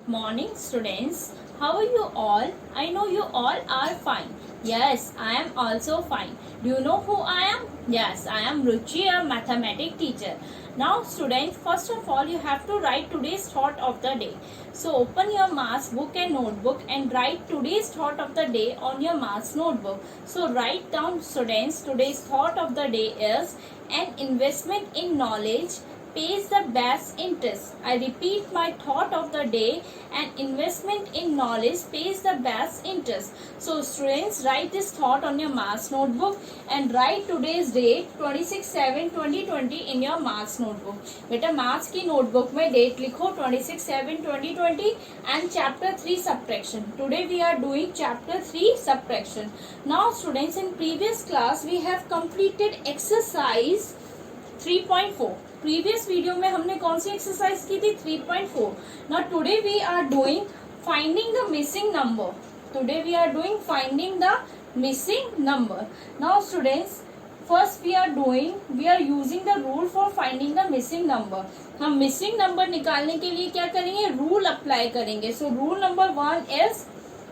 Morning students, how are you all? I know you all are fine. Yes, I am also fine. Do you know who I am? Yes, I am Ruchi, a mathematics teacher. Now students, first of all you have to write today's thought of the day. So open your maths book and notebook and write today's thought of the day on your maths notebook. So write down students, today's thought of the day is an investment in knowledge pays the best interest. I repeat my thought of the day, an investment in knowledge pays the best interest. So students, write this thought on your maths notebook and write today's date 26/7/2020 in your maths notebook. बेटा maths की notebook में date लिखो 26/7/2020 and chapter 3 subtraction. Today we are doing chapter 3 subtraction. Now students, in previous class we have completed exercise 3.4. Previous video में हमने कौन सी exercise की थी 3.4. Now today we are doing finding the missing number. Today we are doing finding the missing number. Now students, first we are using the rule for finding the missing number. हम missing number निकालने के लिए क्या करेंगे, rule apply करेंगे. So rule number 1 is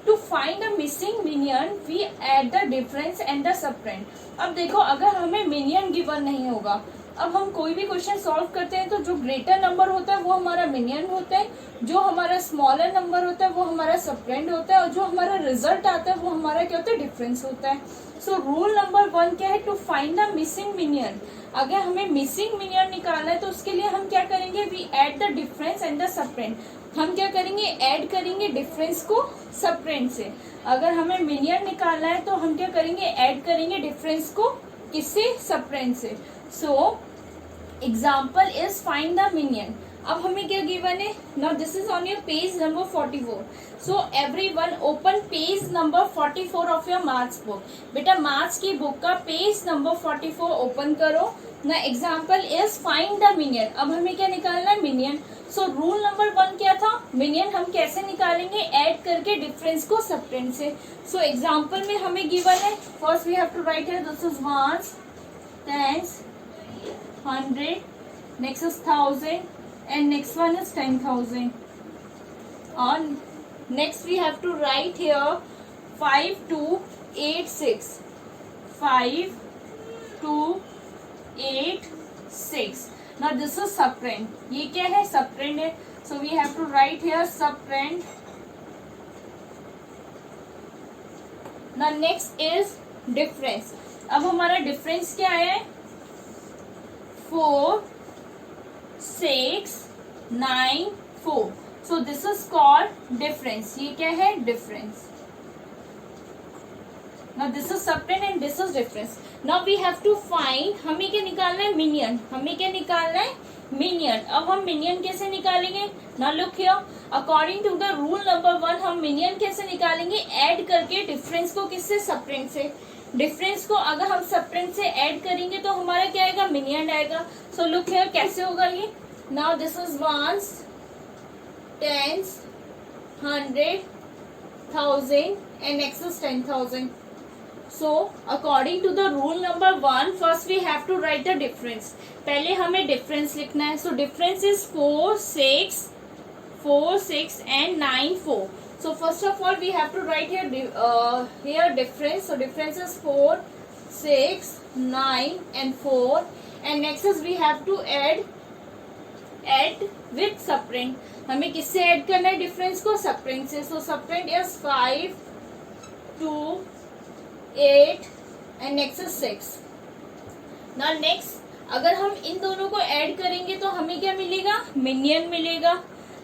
to find the missing minuend we add the difference and the subtrend. अब देखो, अगर हमें मिनियन गिवन नहीं होगा, अब हम कोई भी क्वेश्चन सॉल्व करते हैं तो जो ग्रेटर नंबर होता है वो हमारा मिनियन होता है, जो हमारा स्मॉलर नंबर होता है वो हमारा सबट्रेंड होता है, और जो हमारा रिजल्ट आता है वो हमारा क्या होता है, डिफरेंस होता है. सो रूल नंबर 1 क्या है, to find the missing minuend. अगर हमें मिसिंग मिनियन निकालना है तो उसके लिए हम क्या करेंगे, we add the difference and the subtrend. हम क्या करेंगे, ऐड करेंगे डिफरेंस को सबट्रेंड से. अगर हमें मिनियन निकालना है तो हम क्या करेंगे, ऐड करेंगे डिफरेंस को किससे, सबट्रेंड से. So example is find the minion. अब हमें क्या गिवन है, now this is on your page number 44. So everyone open page number 44 of your maths book. बेटा मैथ्स की बुक का पेज नंबर 44 ओपन करो. ना example is find the minion. अब हमें क्या निकालना है, मिनियन. सो रूल नंबर 1 क्या था, मिनियन हम कैसे निकालेंगे, ऐड करके डिफरेंस को सबट्रेंड से. सो एग्जाम्पल में हमें गिवन है, first we have to write here this is ones, tens, 100, next is 1000, and next one is 10,000. On next we have to write here 5286, 5286. Now this is subtrend. ये क्या है, subtrend है. So we have to write here subtrend. Now next is difference. अब हमारा difference क्या है, 4 6 9 4. So this is called difference. ये क्या है, difference. Now this is subtrend and this is difference. Now we have to find, हमें क्या निकालना है, minion. हमें क्या निकालना है, minion. अब हम minion कैसे निकालेंगे, now look here. According to the rule number 1 हम minion कैसे निकालेंगे, ऐड करके डिफरेंस को किससे, सबट्रेंड से. डिफरेंस को अगर हम सबट्रेंड से ऐड करेंगे तो हमारा क्या आएगा, मिनियन आएगा. सो लुक हियर कैसे होगा ये. Now this is ones, tens, 100, 1000 and next is 10,000. So according to the rule number 1 first we have to write the difference. पहले हमें डिफरेंस लिखना है. सो difference is 4 6 and 9 4. So first of all we have to write here difference. So difference is 4 6 9 and 4, and next is we have to add with subtrend. हमें किससे add करना है, difference को सबट्रेंड से. So subtrend is 5 2 8 and next is 6. Now next अगर हम इन दोनों को ऐड करेंगे तो हमें क्या मिलेगा, मिनियन मिलेगा.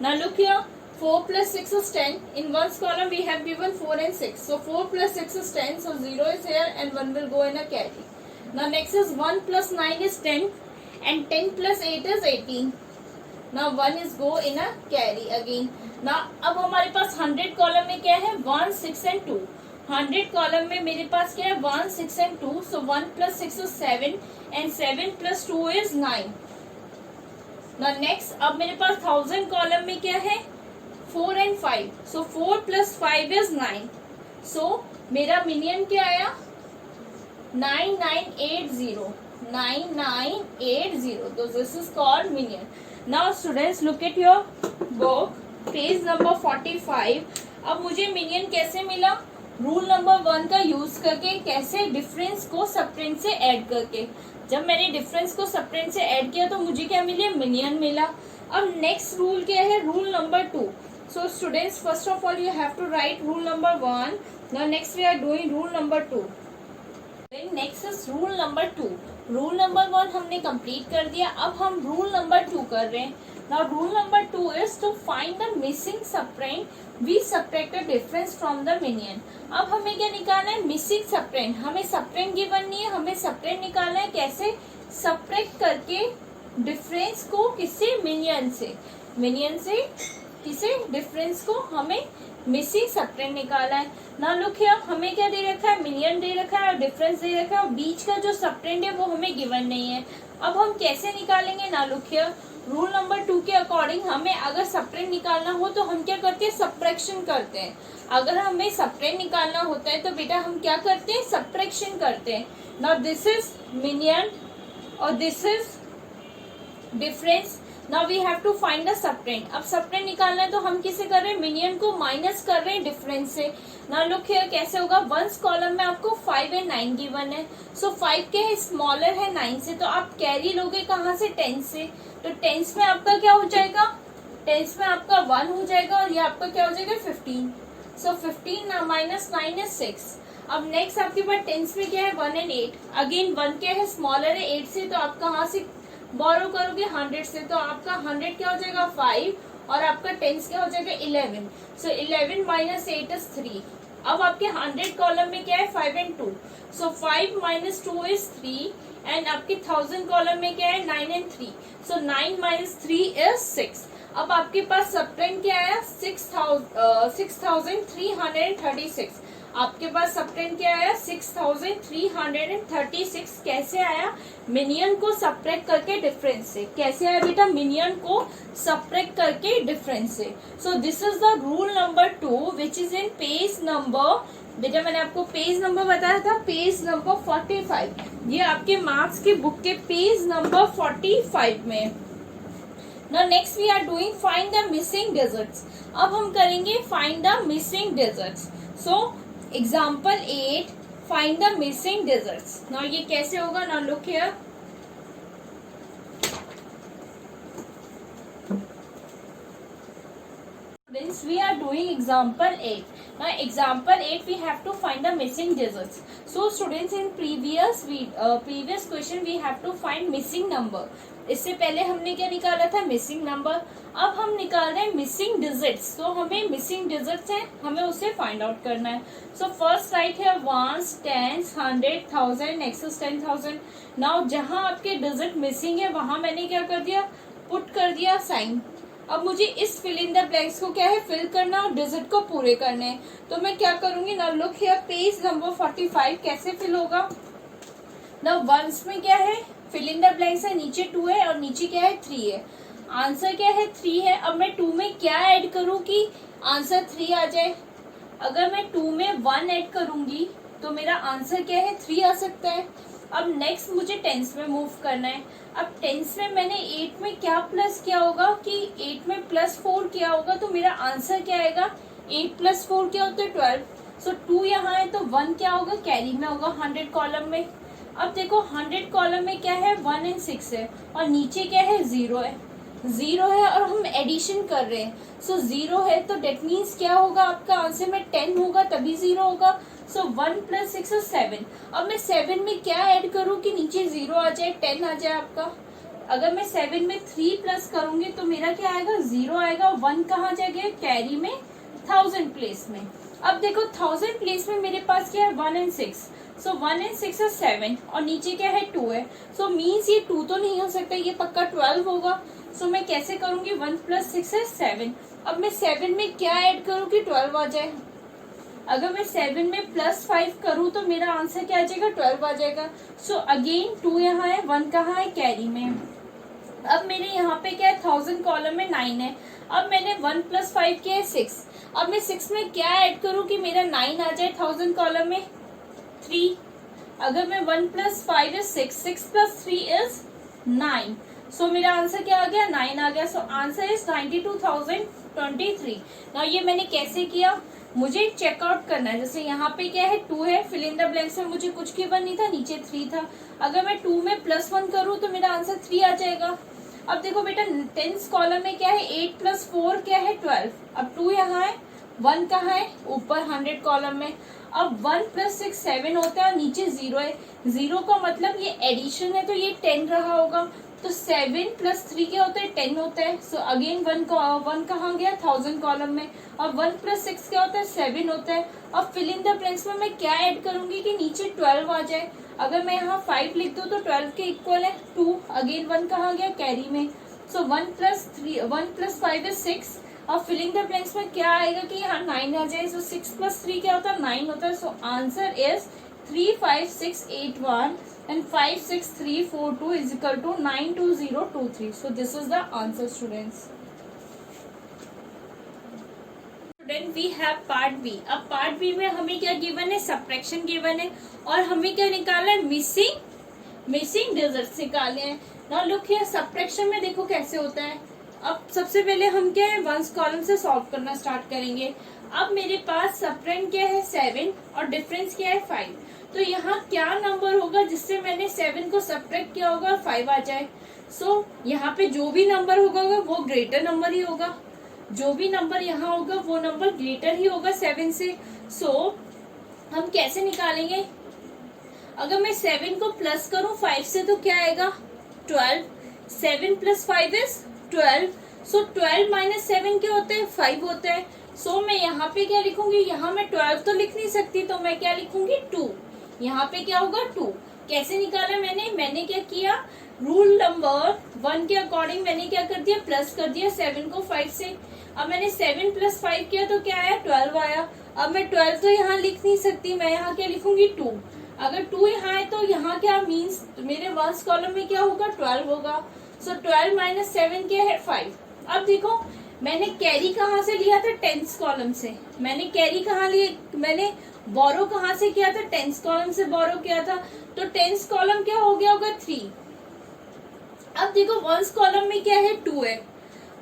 Now look here, 4 plus 6 is 10. In one's column we have given 4 and 6. So 4 plus 6 is 10. So 0 is here and 1 will go in a carry. Now next is 1 plus 9 is 10 and 10 plus 8 is 18. Now 1 is go in a carry again. Now अब हमारे पास 100 column में क्या है, 1 6 and 2. 100 column में मेरे पास क्या है, 1 6 and 2. So 1 plus 6 is 7 and 7 plus 2 is 9. Now next अब मेरे पास 1000 कॉलम में क्या है, 4 and 5. So 4 plus 5 is 9. So मेरा मिनियन क्या आया, 9980. 9980. So this is called minion. Now students, look at your book. Page number 45। अब मुझे मिनियन कैसे मिला? रूल नंबर 1 का यूज करके। कैसे? डिफरेंस को सबटेंड से ऐड करके। जब मैंने डिफरेंस को सबटेंड से ऐड किया तो मुझे क्या मिला? मिनियन मिला। अब नेक्स्ट रूल क्या है? Rule number 2। So students, first of all you have to write rule number 1। Now next we are doing rule number 2। Next is rule number 2। Rule number 1 हमने कंप्लीट कर दिया, अब हम रूल नंबर 2 कर रहे हैं। Now rule number 2 is to find the missing subtrend, we subtract the difference from the minion. अब हमें क्या निकालना है? Missing subtrend. हमें सबट्रेंड गिवन नहीं है, हमें सबट्रेंड निकालना है। कैसे? सबट्रैक्ट करके डिफरेंस को किससे? मिनियन से। मिनियन से किसे? डिफरेंस को हमें मिसिंग सबट्रेंड निकाला है। ना लुक हियर, हमें क्या दे रखा है? मिलियन दे रखा है और डिफरेंस दे रखा है, और बीच का जो सबट्रेंड है वो हमें गिवन नहीं है। अब हम कैसे निकालेंगे? ना लुक हियर, रूल नंबर 2 के अकॉर्डिंग हमें अगर सबट्रेंड निकालना हो तो हम क्या करते हैं? सब्ट्रैक्शन करते हैं। अगर हमें सबट्रेंड निकालना होता है तो बेटा हम क्या करते हैं? सब्ट्रैक्शन करते हैं। नाउ दिस इज मिनियन और this is difference. Now we have to find the subtrend. अब सबट्रेंड निकालना है तो हम किसे कर रहे हैं? मिनियन को माइनस कर रहे हैं डिफरेंस से। नाउ लुक हियर, कैसे होगा? वंस कॉलम में आपको 5 एंड 9 गिवन है। सो 5 के है स्मॉलर है 9 से, तो आप कैरी लोगे कहाँ से? 10 से। तो 10 में आपका क्या हो जाएगा? 10 में आपका 1 हो जाएगा और ये आपका क्या हो जाएगा? 15। सो 15 माइनस 9 इज 6। अब नेक्स्ट आपके पास 10 में क्या है? 1 एंड 8। अगेन 1 क्या है? स्मॉलर है 8 से, तो आप कहाँ से बोरो करोगे? 100 से। तो आपका 100 क्या हो जाएगा? 5 और आपका 10 क्या हो जाएगा? 11। सो 11 माइनस 8 इज 3। अब आपके 100 कॉलम में क्या है? 5 and 2। So 5 minus 2 is 3 and आपके 1000 कॉलम में क्या है? 9 एंड 3। So 9 minus 3 is 6। अब आपके पास सबट्रेंड क्या आया? 6336। आपके पास सबट्रेंड क्या आया? 6336। कैसे आया? मिनियन को सबट्रैक्ट करके डिफरेंस से। कैसे आया बेटा? मिनियन को सबट्रैक्ट करके डिफरेंस से। So this is the rule number 2 which is in page number, बेटा मैंने आपको पेज नंबर बताया था, पेज नंबर 45। ये आपके मार्क्स की बुक के पेज नंबर 45 में। Now next we are doing find the missing digits. अब हम करेंगे find the missing digits. So example 8, find the missing digits. Now ये कैसे होगा? Now look here. Students, we are doing example 8. Now example 8 we have to find the missing digits. So students, in previous question we have to find missing number. इससे पहले हमने क्या निकाला था? Missing number. अब हम निकाल रहे हैं मिसिंग डिजिट्स। तो हमें मिसिंग डिजिट्स हैं, हमें उसे फाइंड आउट करना है। सो फर्स्ट राइट है 1s, 10s, 100, 1000, next is 10,000। Now जहां आपके डिजिट मिसिंग है वहां मैंने क्या कर दिया? पुट कर दिया साइन। अब मुझे इस फिल इन द ब्लैंक्स को क्या है? फिल करना और डिजिट को पूरे करने हैं। तो मैं क्या करूंगी? Now look here, page number 45 कैसे फिल होगा? नाउ वंस में क्या है? फिल इन द ब्लैंक्स है, नीचे 2 है और नीचे क्या है? 3 है। आंसर क्या है? 3 है। अब मैं 2 में क्या ऐड करूं कि आंसर 3 आ जाए? अगर मैं 2 में 1 ऐड करूंगी तो मेरा आंसर क्या है? 3 आ सकता है। अब नेक्स्ट मुझे टेंस में मूव करना है। अब टेंस में मैंने 8 में क्या प्लस किया होगा कि 8 में +4 किया होगा, तो मेरा आंसर क्या आएगा? 8 + 4 क्या होता है? 12। सो 2 यहाँ है तो 1 क्या होगा? कैरी में होगा 100 कॉलम में। अब देखो 100 कॉलम में क्या है? 1 एंड 6 है और नीचे क्या है? 0 है। 0 है और हम एडिशन कर रहे हैं। सो 0 है तो डेट मीन्स क्या होगा? आपका आंसर में 10 होगा तभी 0 होगा। सो 1 + 6 is 7। अब मैं 7 में क्या ऐड करूं कि नीचे 0 आ जाए, 10 आ जाए आपका? अगर मैं 7 में 3 प्लस करूंगी तो मेरा क्या आएगा? 0 आएगा। 1 कहाँ जाएगा? कैरी में 1000 प्लेस में। अब देखो 1000 प्लेस में मेरे पास क्या है? 1 एंड 6। सो 1 एंड 6 is 7 और नीचे क्या है? 2 है। सो मीन्स ये 2 तो नहीं हो सकता, ये पक्का 12 होगा। सो मैं कैसे करूंगी? 1 + 6 is 7। अब मैं 7 में क्या ऐड करूं कि 12 आ जाए? अगर मैं 7 में +5 करूं तो मेरा आंसर क्या आ जाएगा? 12 आ जाएगा। सो अगेन 2 यहाँ है, 1 कहाँ है? कैरी में। अब मेरे यहाँ पे क्या है? 1000 कॉलम में 9 है। अब मैंने 1 + 5 किया है 6। अब मैं 6 में क्या ऐड करूं कि मेरा 9 आ जाए 1000 कॉलम में? 3। अगर मैं 1 + 5 is 6, 6 + 3 is 9। सो मेरा आंसर क्या आ गया? 9 आ गया। So answer is 92,000 23। ना ये मैंने कैसे किया, मुझे चेकआउट करना है। जैसे यहाँ पे क्या है 2 है, फिल इन द ब्लैंक्स में मुझे कुछ गिवन नहीं था, नीचे 3 था। अगर मैं 2 में +1 करूँ तो मेरा आंसर 3 आ जाएगा। अब देखो बेटा 10th कॉलम में क्या है 8 + 4 क्या है 12। अब 2 यहाँ है, 1 कहाँ है ऊपर 100 कॉलम में। अब 1 + 6 7 होता है और नीचे 0 है। 0 का मतलब ये एडिशन है तो ये 10 रहा होगा। तो 7 + 3 क्या होता है 10 होता है। सो अगेन 1 कहाँ गया 1000 कॉलम में। और 1 + 6 क्या होता है 7 होता है। अब फिल इन द ब्लैंक्स में मैं क्या ऐड करूंगी कि नीचे 12 आ जाए। अगर मैं यहाँ 5 लिख दूँ तो 12 के इक्वल है 2। अगेन 1 कहाँ गया कैरी में। सो 1 + 5 इज 6। अब फिलिंग द ब्लैंक्स में क्या आएगा कि यहाँ 9 आ जाए। सो 6 + 3 क्या होता है 9 होता है। So answer is 3 5 6 8 1 and 5 6 3 4 2 is equal to 9 2 0 2 3. So this is the answer, students. Student, we have part B. अब पार्ट बी में हमें क्या गिवन है, सब्ट्रैक्शन गिवन है और हमें क्या निकालना है, मिसिंग डिजिट्स निकालने हैं। नाउ लुक हियर, सब्ट्रैक्शन में देखो कैसे होता है। अब सबसे पहले हम क्या है वंस कॉलम से सॉल्व करना स्टार्ट करेंगे। अब मेरे पास सब्ट्रैक्ट क्या है 7 और डिफरेंस क्या है 5। तो यहाँ क्या नंबर होगा जिससे मैंने 7 को सब्ट्रैक्ट किया होगा और 5 आ जाए। सो यहाँ पे जो भी नंबर होगा वो ग्रेटर नंबर ही होगा। जो भी नंबर यहाँ होगा वो नंबर ग्रेटर ही होगा 7 से। सो हम कैसे निकालेंगे, अगर मैं 7 को प्लस करूं 5 से तो क्या आएगा 12। 7 + 5 इज 12। सो 12 - 7 क्या होता है 5 होता है। सो मैं यहाँ पे क्या लिखूंगी, यहाँ मैं 12 तो लिख नहीं सकती तो मैं क्या लिखूंगी 2। यहाँ पे क्या होगा 2। कैसे निकाला मैंने क्या किया, रूल नंबर 1 के अकॉर्डिंग मैंने क्या कर दिया प्लस कर दिया 7 को 5 से। अब मैंने 7 + 5 किया तो क्या आया 12 आया। अब मैं 12 तो यहाँ लिख नहीं सकती, मैं यहाँ क्या लिखूंगी 2। अगर 2 यहाँ है तो यहाँ क्या मीन्स मेरे वंस कॉलम में क्या होगा 12 होगा। सो 12 - 7 क्या है 5। अब देखो मैंने कैरी कहाँ से लिया था 10th कॉलम से। मैंने कैरी कहाँ लिए, मैंने बोरो कहाँ से किया था 10th कॉलम से बोरो किया था। तो 10th कॉलम क्या हो गया होगा 3। अब देखो वंस कॉलम में क्या है 2 है,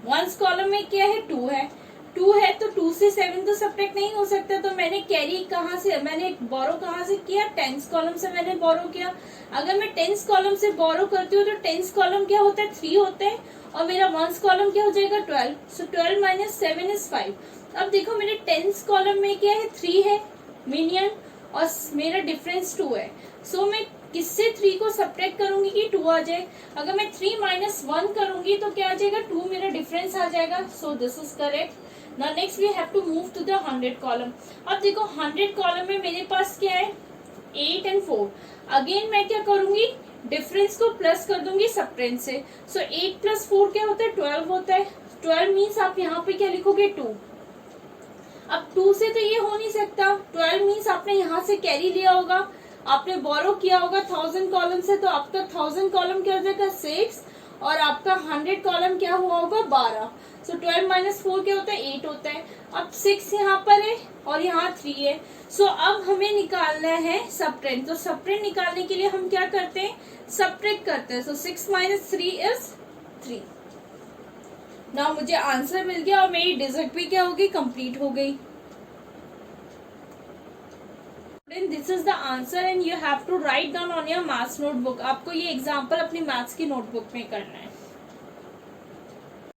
वंस कॉलम में क्या है 2 है। 2 है तो 2 से 7 तो सब्ट्रैक्ट नहीं हो सकता। तो मैंने कैरी कहाँ से, मैंने बोरो कहाँ से किया 10th कॉलम से मैंने बोरो किया। अगर मैं 10th कॉलम से बोरो करती हूँ तो 10th कॉलम क्या होता है 3 होता है और मेरा वंस कॉलम क्या हो जाएगा 12। सो 12 - 7 इज 5। अब देखो मेरे 10th कॉलम में क्या है 3 है मीनियन और मेरा डिफरेंस 2 है। सो मैं किससे 3 को सब्ट्रैक्ट करूंगी कि 2 आ जाए। अगर मैं 3 - 1 करूंगी तो क्या आ जाएगा 2 मेरा डिफरेंस आ जाएगा। So this is correct. Now next we have to move to the 100 column. अब देखो 100 कॉलम में मेरे पास क्या है 8 और 4। अगेन मैं क्या करूंगी डिफरेंस को प्लस कर दूंगी सब्ट्रैक्ट से। सो 8 + 4 क्या होता है 12 होता है। 12 मीन्स आप यहाँ पे क्या लिखोगे 2। अब 2 से तो ये हो नहीं सकता। 12 मीन्स आपने यहाँ से कैरी लिया होगा, आपने बोरो किया होगा 1000 कॉलम से। तो आपका 1000 कॉलम क्या हो जाएगा 6 और आपका 100 कॉलम क्या हुआ होगा 12। सो 12 - 4 क्या होता है 8 होता है। अब 6 यहाँ पर है और यहाँ 3 है। सो अब हमें निकालना है सब्ट्रैक्ट। तो सब्ट्रैक्ट निकालने के लिए हम क्या करते हैं सब्ट्रैक्ट करते हैं। सो 6 - 3 इज 3। नाउ मुझे आंसर मिल गया और मेरी डिजिट भी क्या होगी कंप्लीट हो गई। This is the answer and you have to write down on your maths notebook. आपको ये एग्जाम्पल अपनी मैथ्स की नोटबुक में करना है।